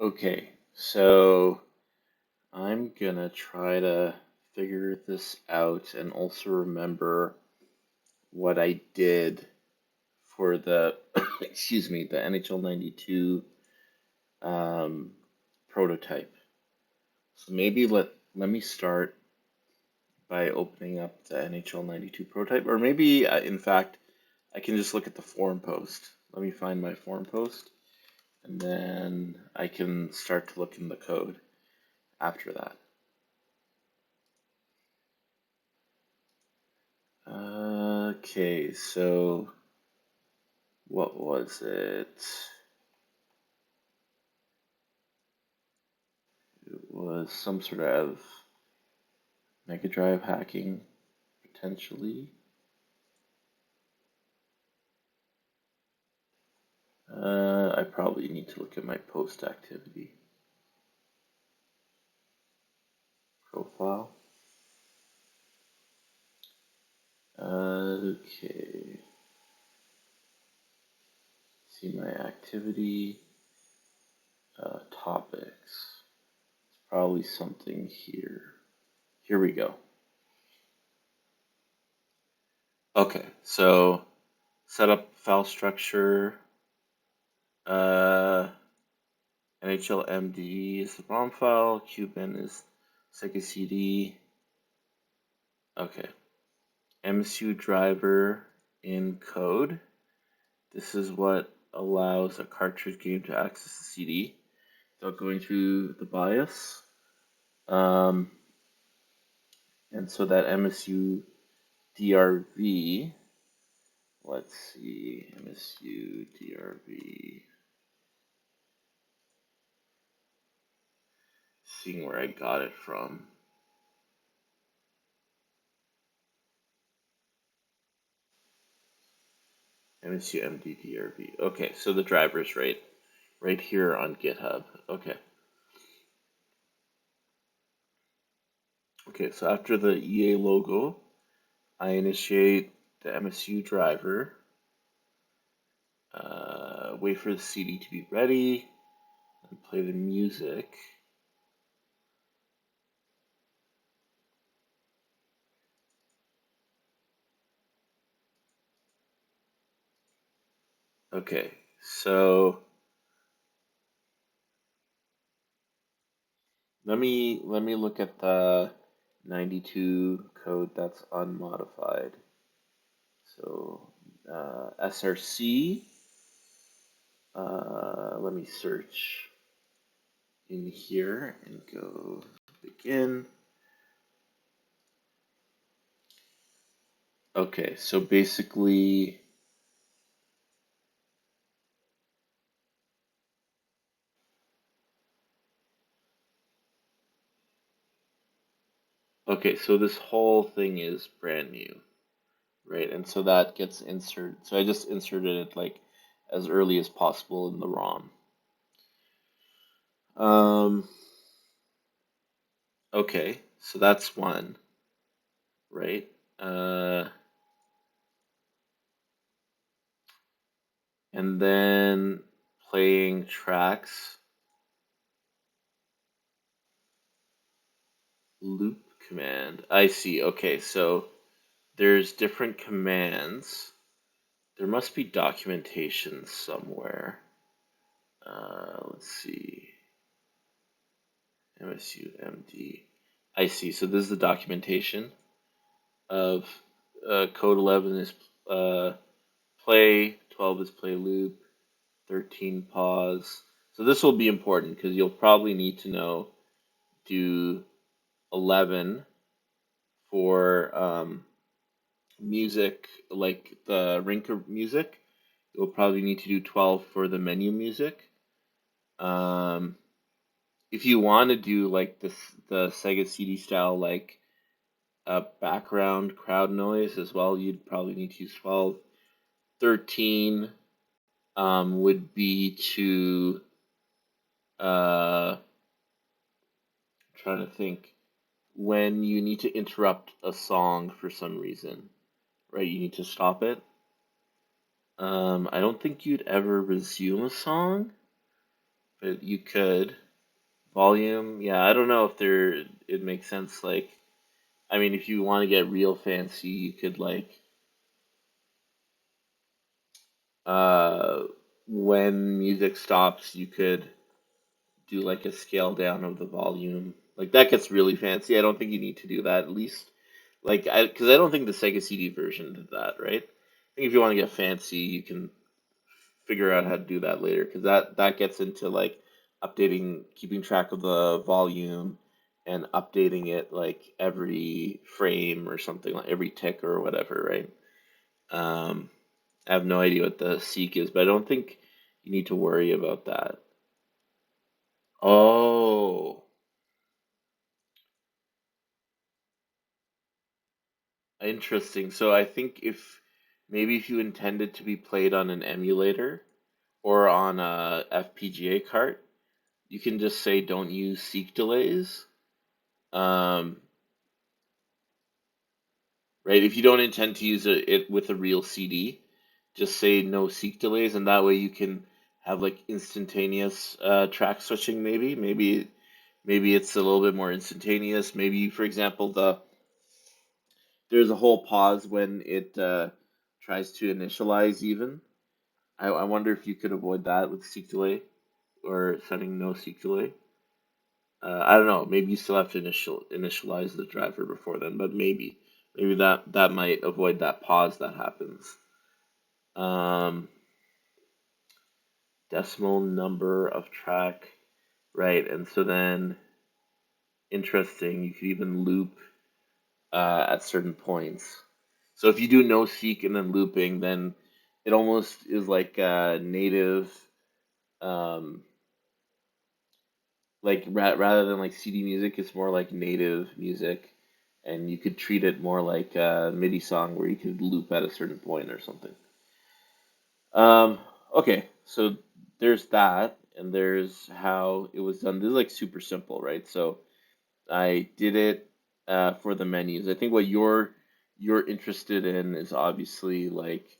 Okay, so I'm gonna try to figure this out and also remember what I did for the, excuse me, the NHL92 um, prototype. So maybe let me start by opening up the NHL92 prototype, or maybe in fact I can just look at the forum post. Let me find my forum post, and then I can start to look in the code after that. Okay, so what was it? It was some sort of Mega Drive hacking, potentially. I probably need to look at my post activity profile. Okay. See my activity, topics. It's probably something here. Here we go. Okay, so set up file structure. NHL-MD is the ROM file. Cuban is Sega CD. Okay. MSU driver in code. This is what allows a cartridge game to access the CD without going through the BIOS. And so that MSU DRV, let's see, MSU DRV, seeing where I got it from. MSU-MD DRV. Okay, so the driver's right here on GitHub. Okay. Okay, so after the EA logo, I initiate the MSU driver, wait for the CD to be ready, and play the music. Okay, so let me look at the 92 code that's unmodified. So SRC, let me search in here and go begin. Okay, so basically, okay, so this whole thing is brand new, right? And so that gets inserted. So I just inserted it like as early as possible in the ROM. Okay, so that's one, right? And then playing tracks, loop command. I see. Okay, so there's different commands. There must be documentation somewhere. Let's see. MSU-MD. I see. So this is the documentation of code 11 is play, 12 is play loop, 13 pause. So this will be important because you'll probably need to know do 11 for music, like the Rinker music. You'll probably need to do 12 for the menu music. If you want to do like the Sega CD style, like background crowd noise as well, you'd probably need to use 12. 13 would be to trying to think when you need to interrupt a song for some reason, right? You need to stop it. I don't think you'd ever resume a song but you could. Volume, yeah, I don't know if it makes sense. Like, I mean, if you want to get real fancy, you could like, uh, when music stops, you could do like a scale down of the volume. Like that gets really fancy. I don't think you need to do that. At least, like, because I don't think the Sega CD version did that, right? I think if you want to get fancy, you can figure out how to do that later, because that gets into like updating, keeping track of the volume and updating it like every frame or something, like every tick or whatever, right? Um, I have no idea what the seek is, but I don't think you need to worry about that. Oh, interesting. So I think if maybe if you intended to be played on an emulator or on a FPGA cart, you can just say don't use seek delays. Um, right? If you don't intend to use it with a real CD, just say no seek delays, and that way you can have like instantaneous track switching. Maybe it's a little bit more instantaneous. Maybe, for example, there's a whole pause when it tries to initialize. Even I wonder if you could avoid that with seek delay or setting no seek delay. I don't know. Maybe you still have to initialize the driver before then, but maybe that might avoid that pause that happens. Um, decimal number of track, right? And so then, interesting. You could even loop at certain points. So if you do no seek and then looping, then it almost is like native, um, like rather than like CD music, it's more like native music, and you could treat it more like a MIDI song where you could loop at a certain point or something. Um, okay, so there's that, and there's how it was done. This is like super simple, right? So I did it for the menus. I think what you're interested in is obviously like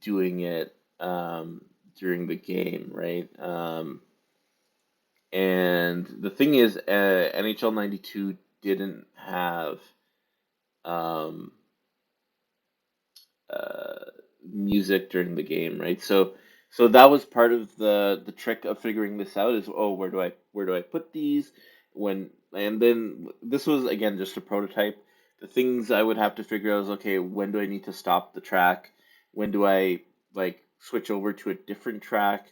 doing it during the game, right? And the thing is, NHL 92 didn't have um, uh, music during the game, right? So that was part of the trick of figuring this out is, oh, where do I put these when, and then this was again just a prototype. The things I would have to figure out is, okay, when do I need to stop the track? When do I like switch over to a different track?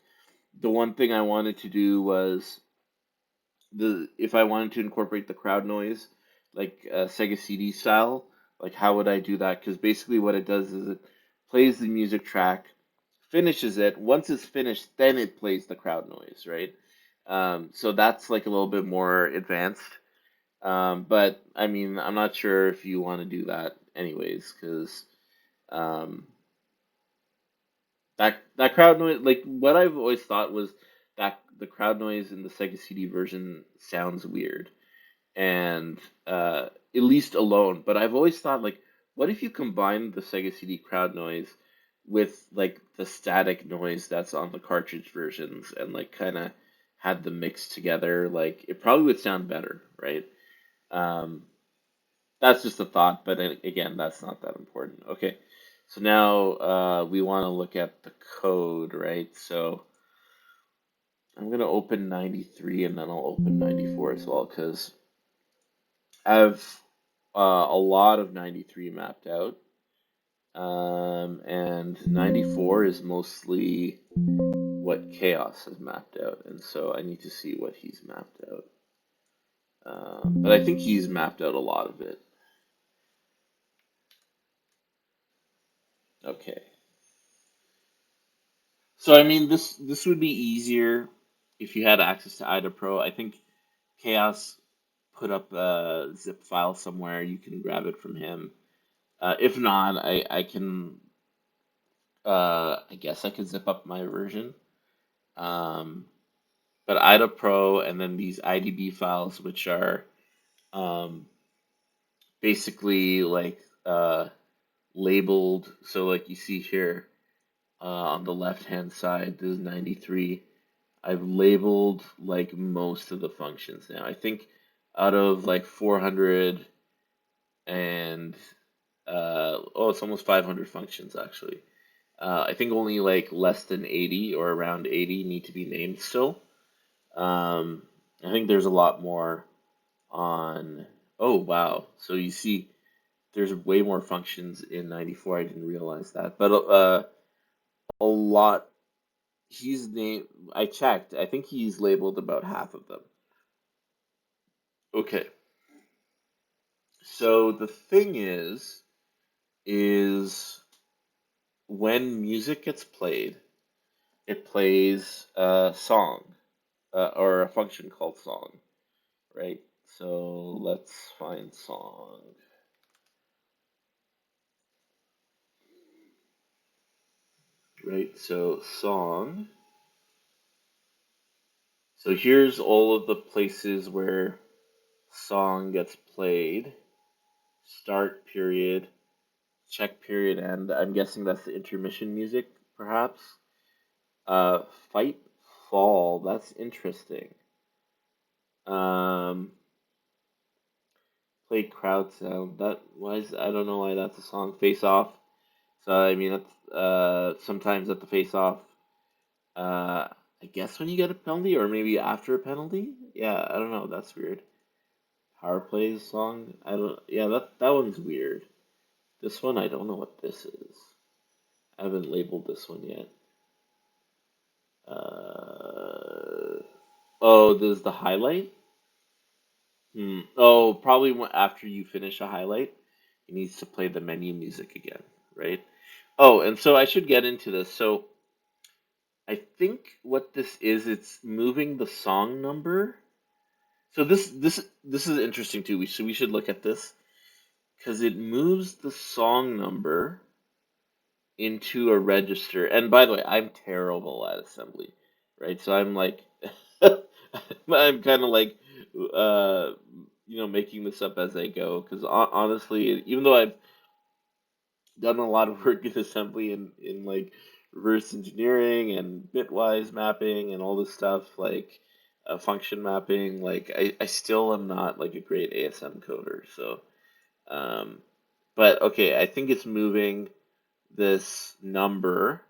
The one thing I wanted to do was the if I wanted to incorporate the crowd noise, like Sega CD style, like how would I do that? Because basically what it does is it plays the music track, finishes it. Once it's finished, then it plays the crowd noise, right? So that's like a little bit more advanced. But I mean, I'm not sure if you want to do that anyways, because um, that crowd noise, like what I've always thought was that the crowd noise in the Sega CD version sounds weird and at least alone. But I've always thought like, what if you combine the Sega CD crowd noise with like the static noise that's on the cartridge versions and like kind of had them mixed together? Like it probably would sound better, right? Um, that's just a thought, but again, that's not that important. Okay, so now we want to look at the code, right? So I'm gonna open 93 and then I'll open 94 as well because I have a lot of 93 mapped out, and 94 is mostly what Chaos has mapped out, and so I need to see what he's mapped out. But I think he's mapped out a lot of it. Okay, so I mean this would be easier if you had access to IDA Pro. I think Chaos put up a zip file somewhere. You can grab it from him. If not, I can. I guess I could zip up my version. Um, but IDA Pro and then these IDB files, which are um, basically like labeled. So, like you see here on the left hand side, this is 93. I've labeled like most of the functions now. I think out of like 400 and oh, it's almost 500 functions actually. I think only like less than 80 or around 80 need to be named still. Um, I think there's a lot more on. Oh, wow. So you see, there's way more functions in 94. I didn't realize that. But a lot. He's named. I checked. I think he's labeled about half of them. Okay. So the thing is when music gets played, it plays a song or a function called song, right? So let's find song, right? So song. So here's all of the places where song gets played. Start period, check period, and I'm guessing that's the intermission music, perhaps. Uh, fight, fall. That's interesting. Um, play crowd sound. That why is I don't know why that's a song. Face off. So I mean that's sometimes at the face off. I guess when you get a penalty or maybe after a penalty. Yeah, I don't know. That's weird. Power plays song. I don't. Yeah, that one's weird. This one I don't know what this is. I haven't labeled this one yet. Oh, this is the highlight. Oh, probably after you finish a highlight, it needs to play the menu music again, right? Oh, and so I should get into this. So I think what this is, it's moving the song number. So this is interesting too. We should look at this because it moves the song number into a register. And by the way, I'm terrible at assembly, right? So I'm like, I'm kind of like, uh, making this up as I go. Because honestly, even though I've done a lot of work in assembly in like reverse engineering and bitwise mapping and all this stuff, like function mapping, like I still am not like a great ASM coder. So, um, but okay, I think it's moving this number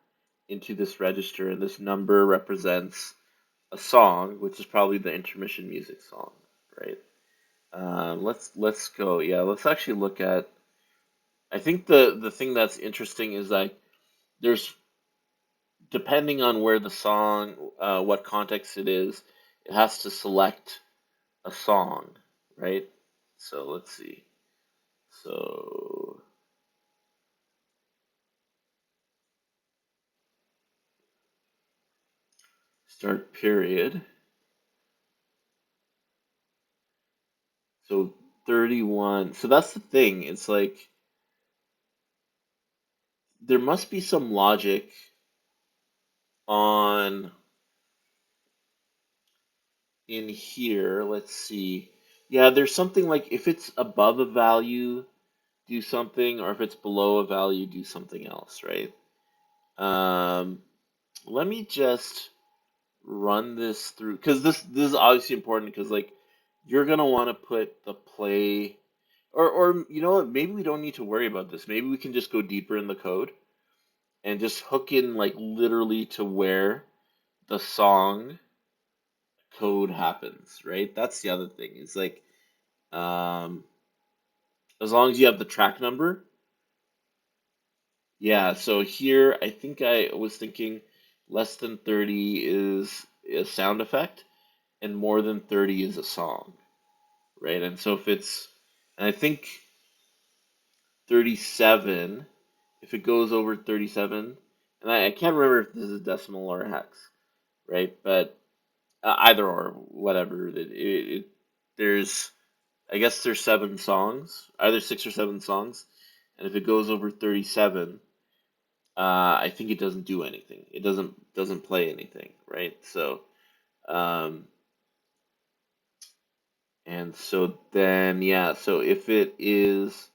into this register, and this number represents a song, which is probably the intermission music song, right? Let's go. Yeah, let's actually look at. I think the thing that's interesting is like there's depending on where the song, what context it is, it has to select a song, right? So let's see. So start period. So 31. So that's the thing. It's like there must be some logic on in here. Let's see. Yeah, there's something like if it's above a value, do something, or if it's below a value, do something else, right? Um, Let me just run this through because this is obviously important because like you're gonna want to put the play or you know what, maybe we don't need to worry about this. Maybe we can just go deeper in the code and just hook in like literally to where the song code happens, right? That's the other thing. It's like um as long as you have the track number. Yeah, so here I think I was thinking less than 30 is a sound effect and more than 30 is a song, right? And so if it's, and I think 37, if it goes over 37, and I can't remember if this is decimal or hex, right? But either or, whatever. There's, I guess there's seven songs, either six or seven songs, and if it goes over 37, I think it doesn't do anything. It doesn't play anything, right? So, um, and so then yeah, so if it is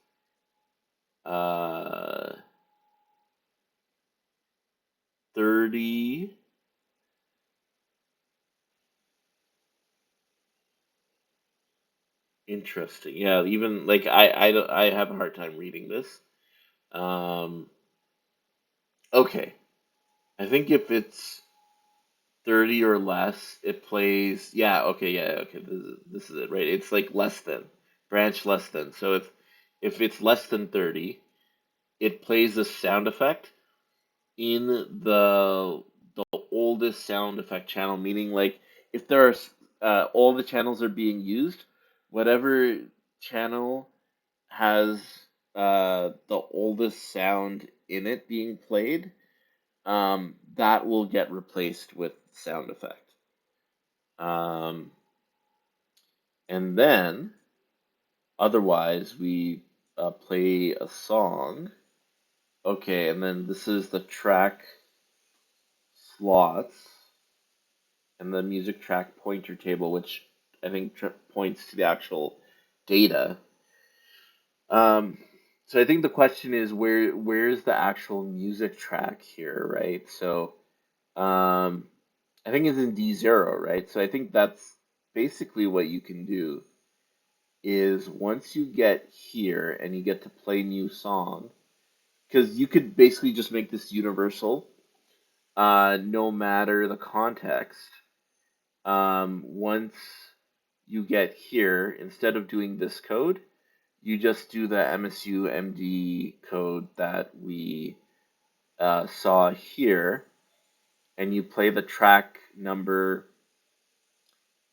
uh 30, Interesting. Yeah, even like I have a hard time reading this. Um, okay. I think if it's 30 or less, it plays. Yeah, okay, yeah, okay. This is it, right? It's like less than, branch less than. So if it's less than 30, it plays a sound effect in the oldest sound effect channel, meaning like if there are all the channels are being used, whatever channel has the oldest sound in it being played, that will get replaced with sound effect. Um, and then otherwise we play a song. Okay, and then this is the track slots and the music track pointer table, which I think points to the actual data. Um, so I think the question is where's the actual music track here, right? So I think it's in D0, right? So I think that's basically what you can do is once you get here and you get to play new song, because you could basically just make this universal, no matter the context. Once you get here, instead of doing this code, you just do the MSU-MD code that we saw here, and you play the track number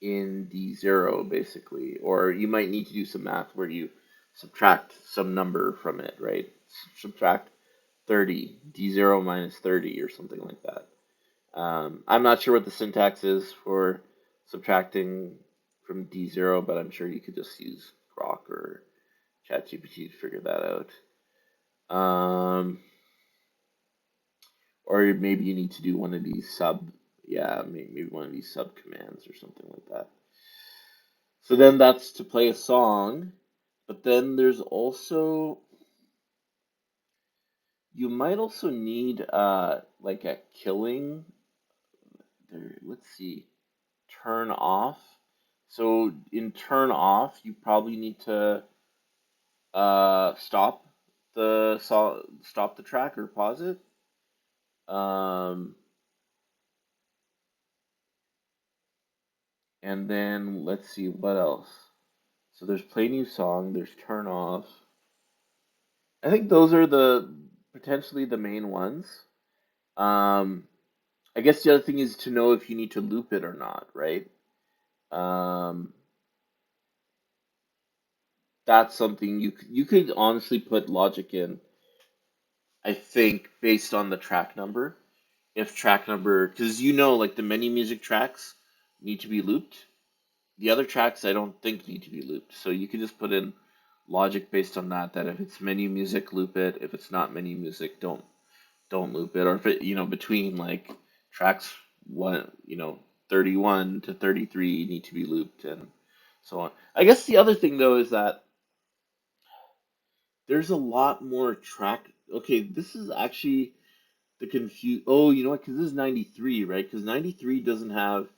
in D0 basically, or you might need to do some math where you subtract some number from it, right? Subtract 30, D0 minus 30 or something like that. I'm not sure what the syntax is for subtracting from D0, but I'm sure you could just use Grok or ChatGPT to figure that out. Or maybe you need to do one of these yeah, maybe one of these sub commands or something like that. So then that's to play a song, but then there's also, you might also need like a killing there. Let's see, turn off. So in turn off, you probably need to stop the track or pause it. Um, and then let's see what else. So there's play new song, there's turn off. I think those are the potentially the main ones. Um, I guess the other thing is to know if you need to loop it or not, right? Um, that's something you could honestly put logic in. I think based on the track number, if track number, because like the many music tracks need to be looped. The other tracks I don't think need to be looped. So you can just put in logic based on that. That if it's menu music, loop it. If it's not menu music, don't loop it. Or if it between like tracks 31 to 33 need to be looped and so on. I guess the other thing though is that there's a lot more track. Okay, this is actually the confuse. Oh, you know what? Because this is 93, right? Because 93 doesn't have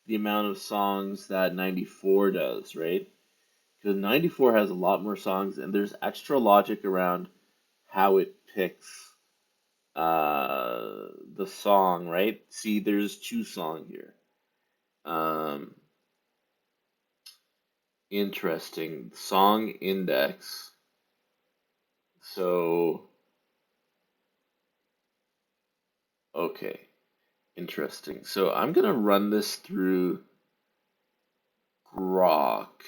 the amount of songs that 94 does, right? Because 94 has a lot more songs, and there's extra logic around how it picks the song, right? See, there's two song here. Um, Interesting. Song index. So, okay. Interesting. So I'm gonna run this through Grok.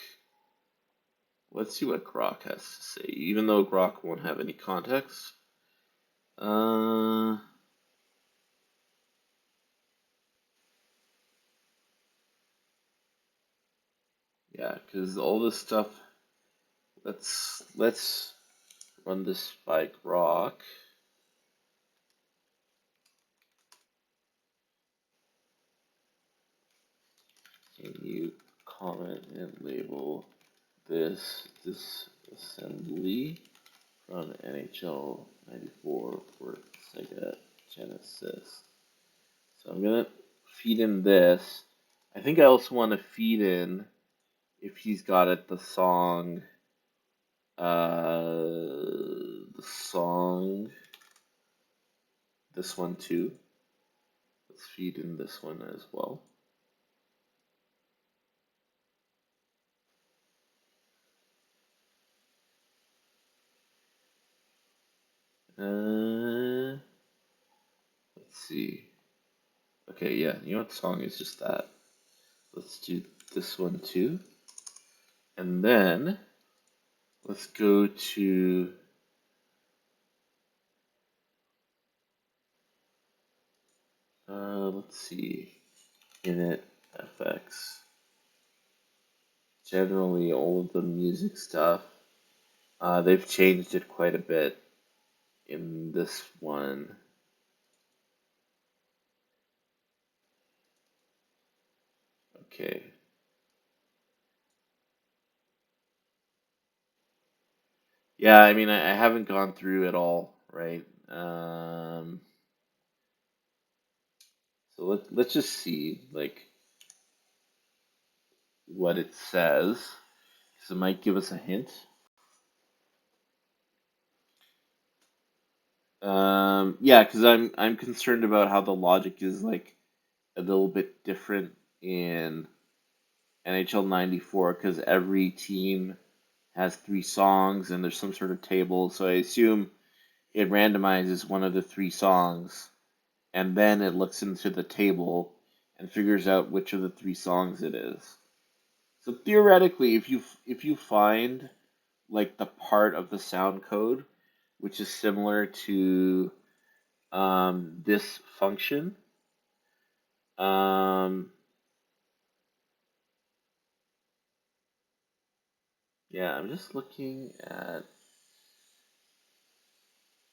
Let's see what Grok has to say, even though Grok won't have any context. Uh, yeah, because all this stuff. Let's run this by Grok. Can you comment and label this disassembly from NHL94 for Sega Genesis? So I'm gonna feed in this. I think I also want to feed in if he's got it, the song, this one too. Let's feed in this one as well. Let's see. Okay, yeah, you know what song is just that? Let's do this one too. And then let's go to let's see, init FX. Generally, all of the music stuff, they've changed it quite a bit in this one. Okay. Yeah, I mean, I haven't gone through it all, right? So let's just see, like, what it says. So it might give us a hint. Yeah, because I'm concerned about how the logic is like a little bit different in NHL 94 because every team has 3 songs and there's some sort of table. So I assume it randomizes one of the 3 songs and then it looks into the table and figures out which of the 3 songs it is. So theoretically, if you find like the part of the sound code which is similar to this function, um, yeah, I'm just looking at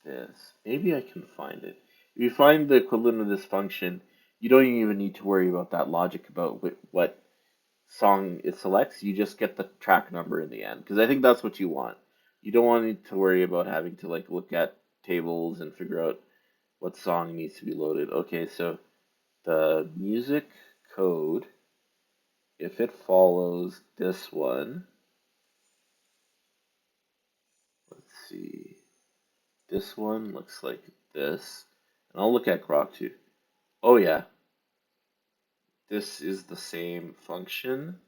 this. Maybe I can find it. If you find the equivalent of this function, you don't even need to worry about that logic about what song it selects. You just get the track number in the end, because I think that's what you want. You don't want to worry about having to like look at tables and figure out what song needs to be loaded. Okay, so the music code, if it follows this one, let's see. This one looks like this. And I'll look at Grok too. Oh yeah, this is the same function.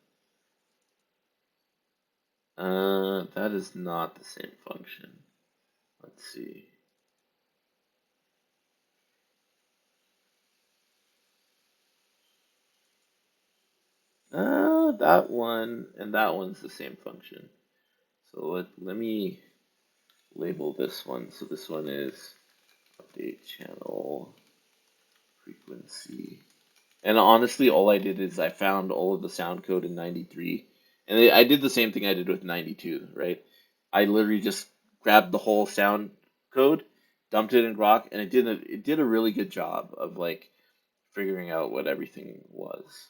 That is not the same function. Let's see. That one and that one's the same function. So let me label this one. So this one is update channel frequency. And honestly, all I did is I found all of the sound code in 93. And I did the same thing I did with 92, right? I literally just grabbed the whole sound code, dumped it in Grok, and it did a really good job of like figuring out what everything was.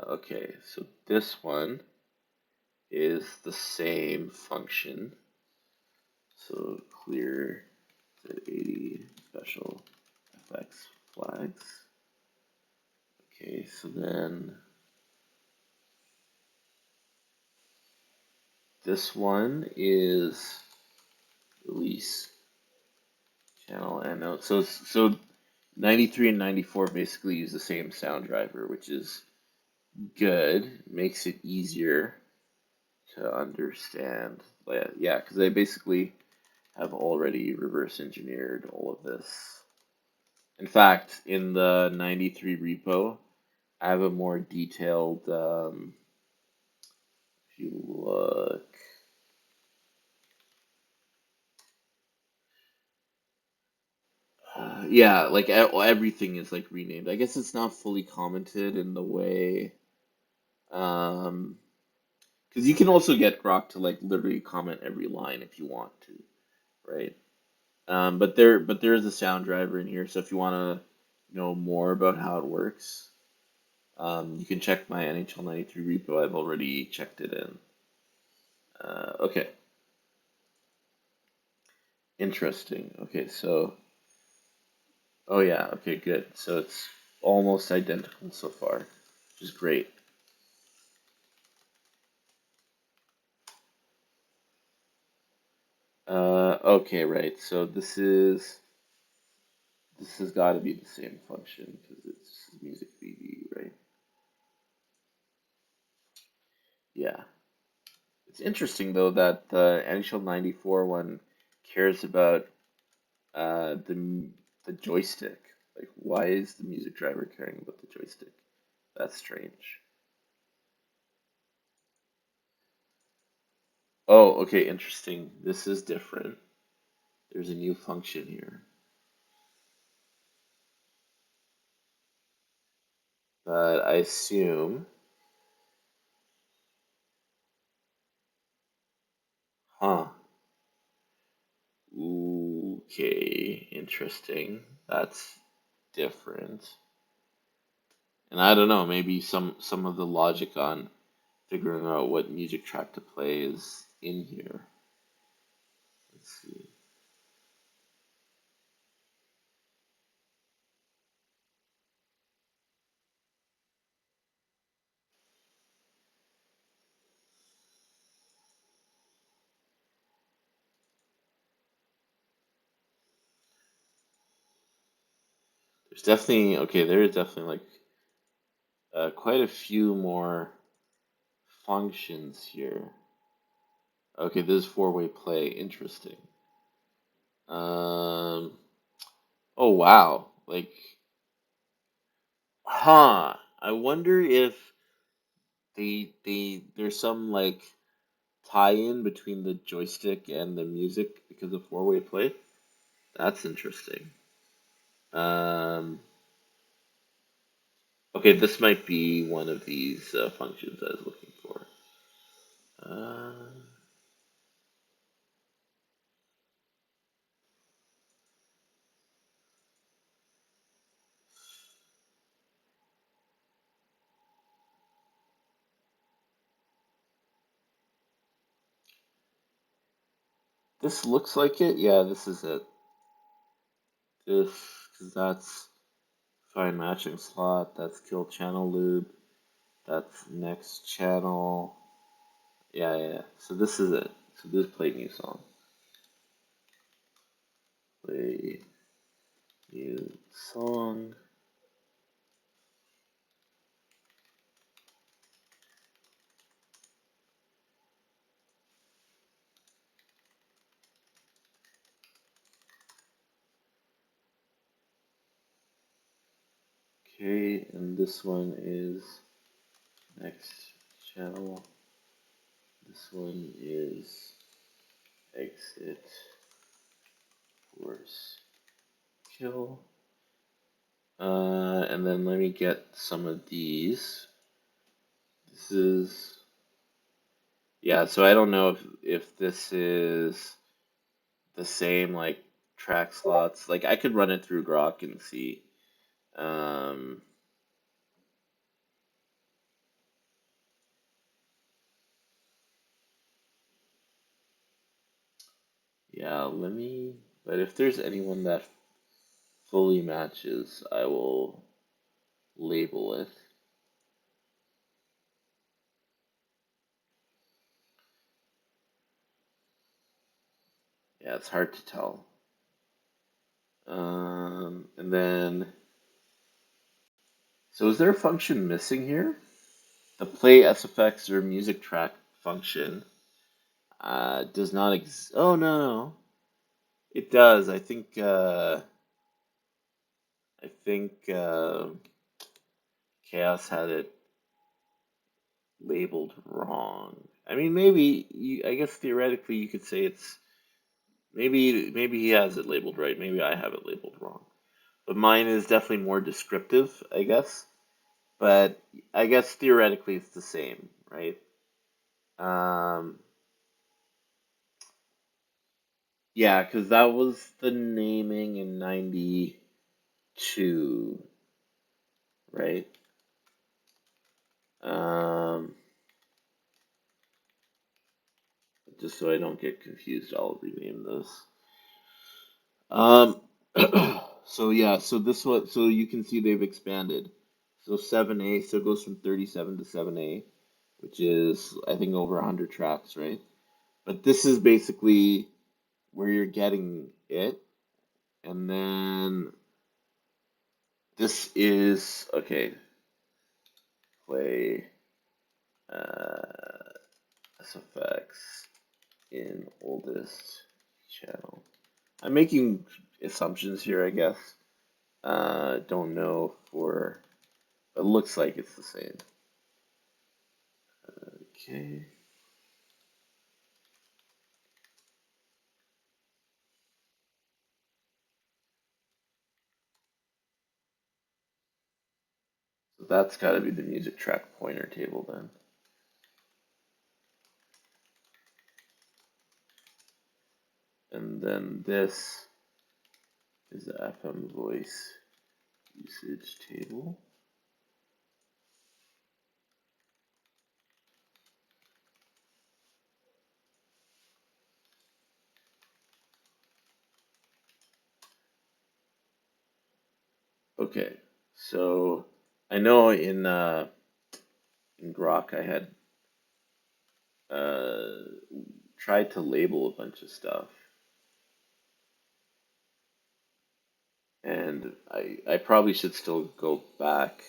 Okay, so this one is the same function. So clear Z80 special FX flags. Okay, so then this one is release channel and note. So 93 and 94 basically use the same sound driver, which is good. Makes it easier to understand. But yeah, because I basically have already reverse engineered all of this. In fact, in the 93 repo, I have a more detailed, if you look, yeah, like everything is like renamed. I guess it's not fully commented in the way, um, because you can also get Grok to like literally comment every line if you want to, right? But there is a sound driver in here, so if you want to know more about how it works, you can check my NHL93 repo. I've already checked it in. Okay, interesting. Okay, so oh yeah, okay, good. So it's almost identical so far, which is great. Okay, right. So this has got to be the same function because it's music BD, right? Yeah. It's interesting though that the NHL 94 one cares about the joystick. Like, why is the music driver caring about the joystick? That's strange. Oh, okay, interesting. This is different. There's a new function here. But I assume, huh? Okay, interesting. That's different. And I don't know, maybe some of the logic on figuring out what music track to play is in here. Let's see. There's definitely okay. There is definitely like quite a few more functions here. Okay, this is four-way play. Interesting. Um. Oh wow. Like, huh. I wonder if there's some like tie-in between the joystick and the music because of four-way play. That's interesting. Um. Okay, this might be one of these functions I was looking for. Uh, this looks like it. Yeah, this is it. This, because that's find matching slot. That's kill channel loop. That's next channel. Yeah, yeah, yeah. So this is it. So this play new song. Play new song. Okay, and this one is next channel. This one is exit force kill. And then let me get some of these. This is, yeah, so I don't know if this is the same like track slots. Like I could run it through Grok and see. Um, yeah, let me, but if there's anyone that fully matches, I will label it. Yeah, it's hard to tell. And then, so is there a function missing here? The play SFX or music track function does not exist. Oh no, no, it does. I think Chaos had it labeled wrong. I mean, maybe I guess theoretically you could say it's maybe he has it labeled right. Maybe I have it labeled wrong. But mine is definitely more descriptive, I guess. But I guess theoretically it's the same, right? Um, yeah, because that was the naming in '92, right? Um, just so I don't get confused, I'll rename this. Um, so yeah, so this one, so you can see they've expanded. So 7A, so it goes from 37 to 7A, which is I think over 100 tracks, right? But this is basically where you're getting it, and then this is okay. Play SFX in oldest channel. I'm making assumptions here, I guess. Don't know for, but it looks like it's the same. Okay. So that's got to be the music track pointer table then. And then this is the FM voice usage table. Okay, so I know in Grok I had uh, tried to label a bunch of stuff, and I probably should still go back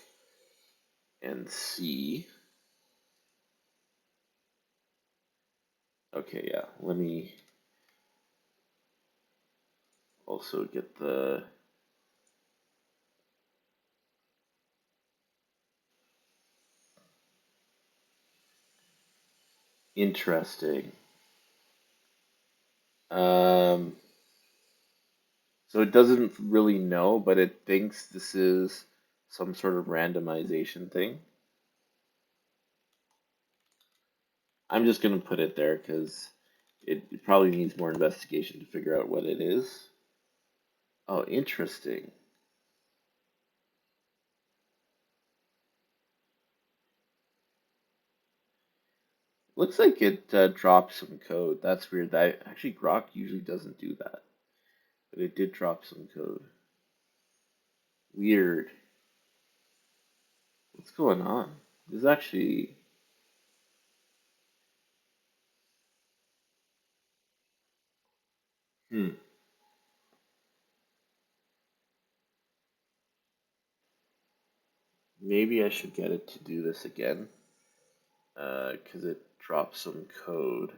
and see. Okay, yeah, let me also get the interesting. Um, so it doesn't really know, but it thinks this is some sort of randomization thing. I'm just gonna put it there because it probably needs more investigation to figure out what it is. Oh, interesting. Looks like it dropped some code. That's weird. That actually Grok usually doesn't do that, but it did drop some code. Weird. What's going on? This is actually hmm. Maybe I should get it to do this again, because it dropped some code.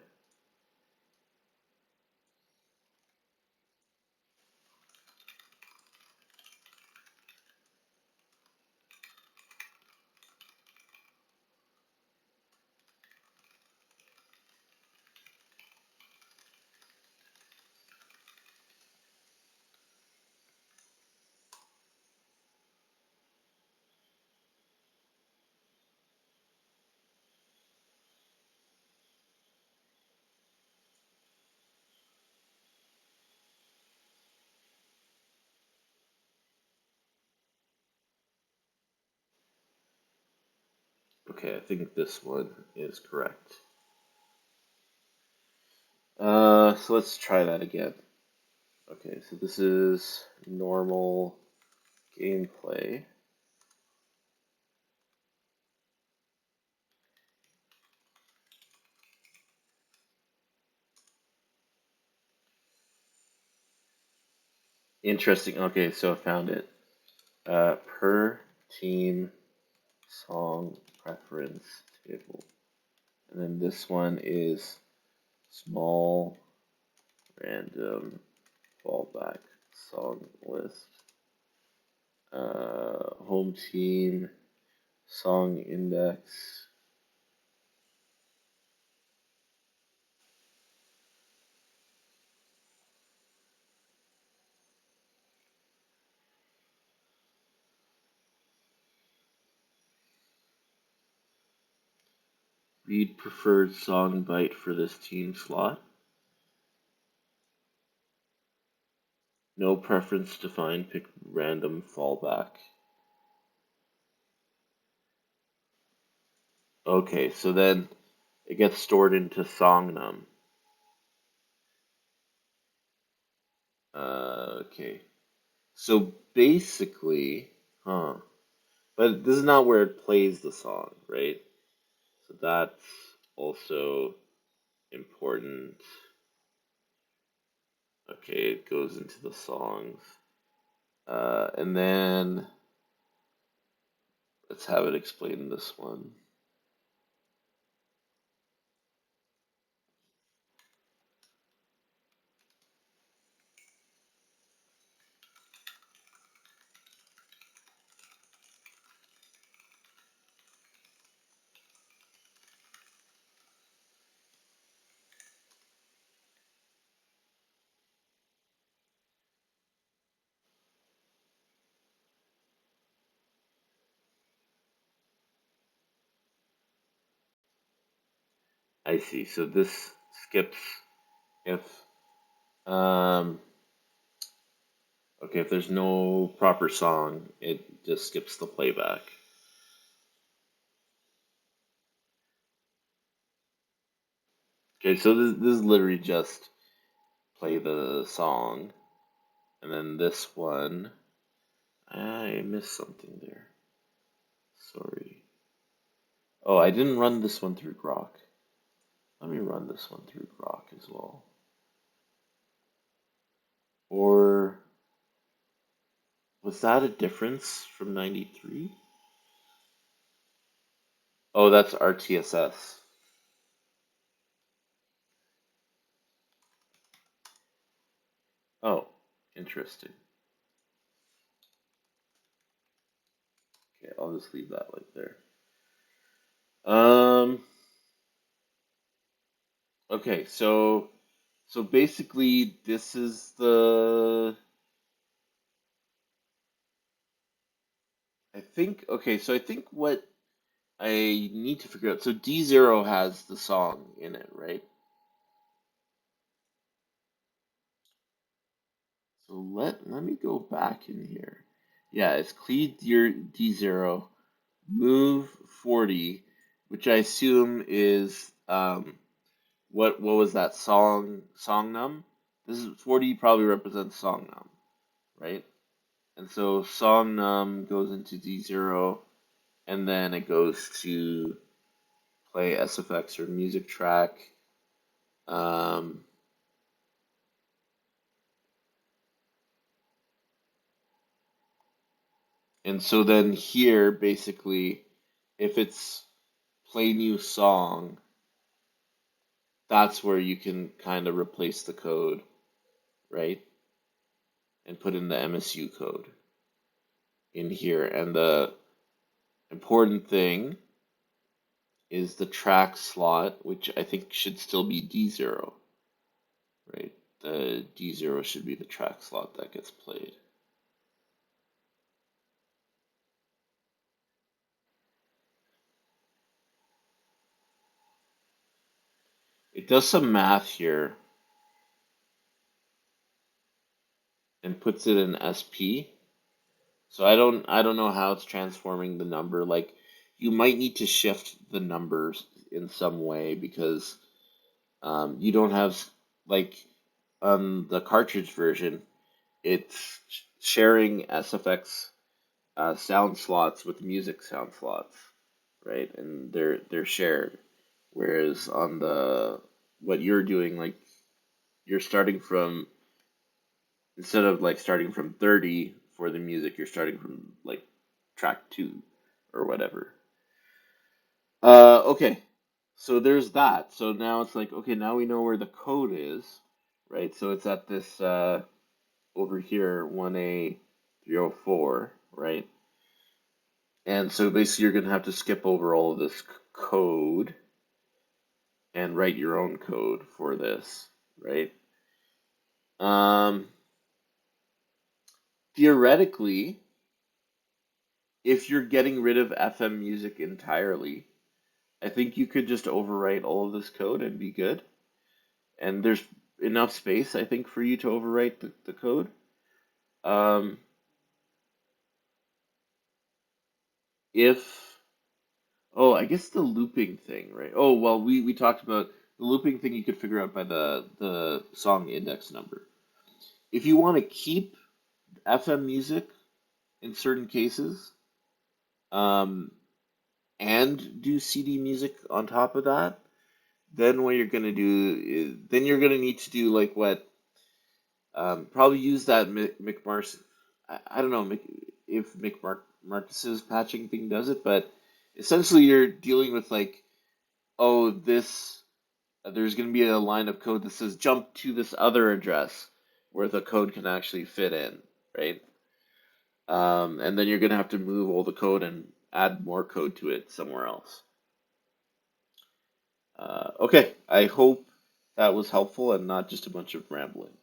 Okay, I think this one is correct. So let's try that again. Okay, so this is normal gameplay. Interesting. Okay, so I found it. Per team song preference table. And then this one is small random fallback song list. Home team song index. Read preferred song byte for this team slot. No preference defined. Pick random fallback. Okay, so then it gets stored into songnum. Okay. So basically, but this is not where it plays the song, right? So that's also important. Okay, it goes into the songs. And then let's have it explain this one. I see. So this skips if um okay, if there's no proper song, it just skips the playback. Okay, so this is literally just play the song, and then this one, I missed something there. Sorry. Oh, I didn't run this one through Grok. Let me run this one through Grok as well. Or was that a difference from 93? Oh, that's RTSS. Oh, interesting. Okay, I'll just leave that like there. Um, okay, so basically this is I think what I need to figure out, so D0 has the song in it, right? So let me go back in here. Yeah, it's clear your D0, move 40, which I assume is what was that song num? This is 40 probably represents song num, right? And so song num goes into D0 and then it goes to play SFX or music track. Um, and so then here, basically, if it's play new song, that's where you can kind of replace the code, right? And put in the MSU code in here. And the important thing is the track slot, which I think should still be D0, right? The D0 should be the track slot that gets played. It does some math here and puts it in SP. So I don't know how it's transforming the number. Like you might need to shift the numbers in some way because you don't have like on the cartridge version, it's sharing SFX sound slots with music sound slots, right? And they're shared. Whereas on the what you're doing, like you're starting from instead of like starting from 30 for the music, you're starting from like track 2 or whatever. Okay. So there's that. So now it's like, okay, now we know where the code is, right? So it's at this over here, 1A304, right? And so basically you're going to have to skip over all of this code and write your own code for this, right? Um, Theoretically, if you're getting rid of FM music entirely, I think you could just overwrite all of this code and be good. And there's enough space, I think, for you to overwrite the code. Um, if, oh, I guess the looping thing, right? Oh, well, we talked about the looping thing you could figure out by the song index number. If you want to keep FM music in certain cases, um, and do CD music on top of that, then what you're gonna do is then you're gonna need to do like what Probably use that McMarcy. I don't know if Marcus's patching thing does it, but essentially you're dealing with like, oh, this there's going to be a line of code that says jump to this other address where the code can actually fit in, right? And then you're going to have to move all the code and add more code to it somewhere else. Okay, I hope that was helpful and not just a bunch of rambling.